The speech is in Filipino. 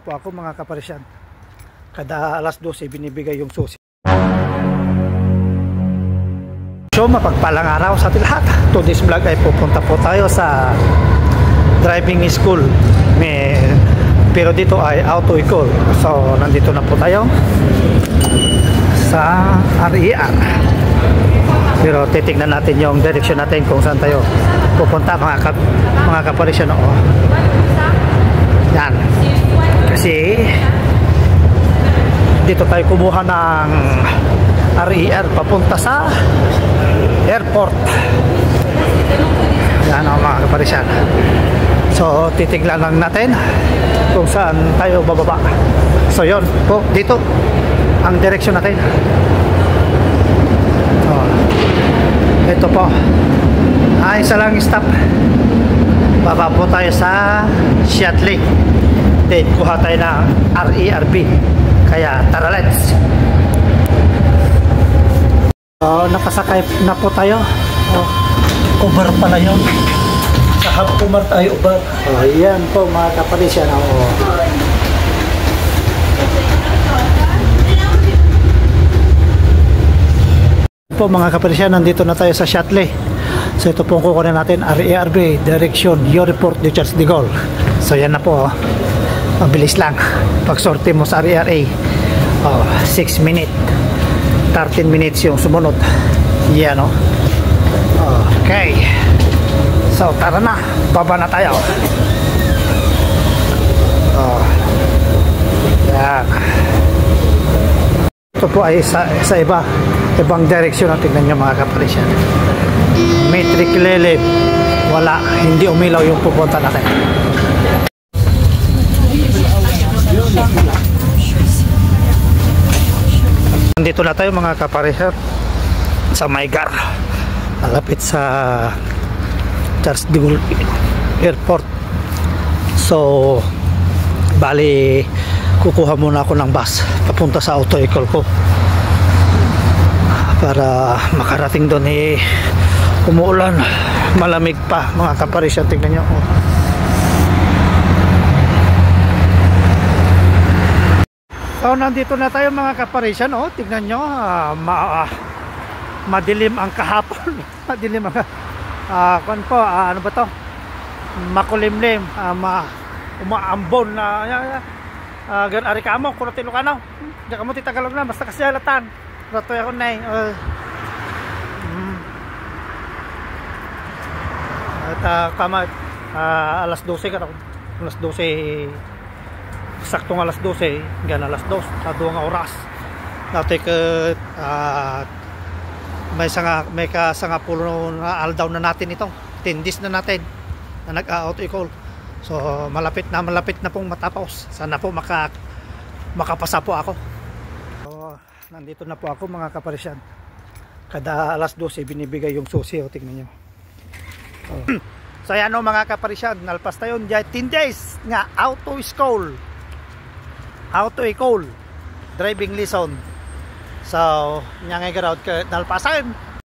po ako mga kaparisyan. Kada alas 12 binibigay yung susi. So mapagpalang araw sa ating lahat. Today's vlog ay pupunta po tayo sa driving school. Pero dito ay auto ecole. So nandito na po tayo sa RER. Pero titignan natin yung direction natin kung saan tayo pupunta mga kaparisyan. Yan. Kasi dito tayo kumuha ng RER papunta sa airport. Yan mga kaparisyan. So titignan lang natin kung saan tayo bababa. So yun po, dito ang direction natin. Ito po ay isa lang stop, baba po tayo sa Shuttle, then kuha tayo ng RERB. Kaya tara, let's. Nakasakay na po tayo. Uber pala yun, sa Hub Kumar tayo Uber. Ayan po mga kaparisyan. Po mga kaparisyan, nandito na tayo sa Shuttle. So ito po kukunin natin, RERB, direction Yoreport de Charles de Gaulle. So yan na po, mabilis lang pag sorte mo sa RERA. 6 minutes 13 minutes yung sumunod. Yan okay, so tara na, baba na tayo. Yan. Ito po ay sa ibang direksyon. Tignan nyo mga kaparisyan, metric lele, wala, hindi umilaw yung pupunta natin. Nandito na tayo mga kaparisyan sa Maygar, malapit sa Charles de Gaulle Airport. So bali kukuha muna ako ng bus papunta sa auto ecole ko para makarating doon. Umuulan, malamig pa mga kaparisyan. Tingnan nyo. So nandito na tayo mga kaparisyan. Tingnan nyo, madilim ang kahapon. Madilim ang ano ba to, makulimlim, umaambon na ari ka mo kung Ilocano, diyan ka mo titagalog na basta kasi halatan ratoy ako na at kama alas 12 ka, alas 12 saktong alas 12 gan alas 2 sa 2 oras dati ka may kasanga pulo na aldaw na natin ito, 10 days na natin na nag-auto ecole. So malapit na pong matapos. Sana po makapasa po ako. So nandito na po ako mga kaparisyan. Kada alas 12 binibigay yung susi. Tingnan nyo. So yan mga kaparisyan, nalpas tayo 10 days nga auto ecole driving lesson. So nyangay garod ka nalpasan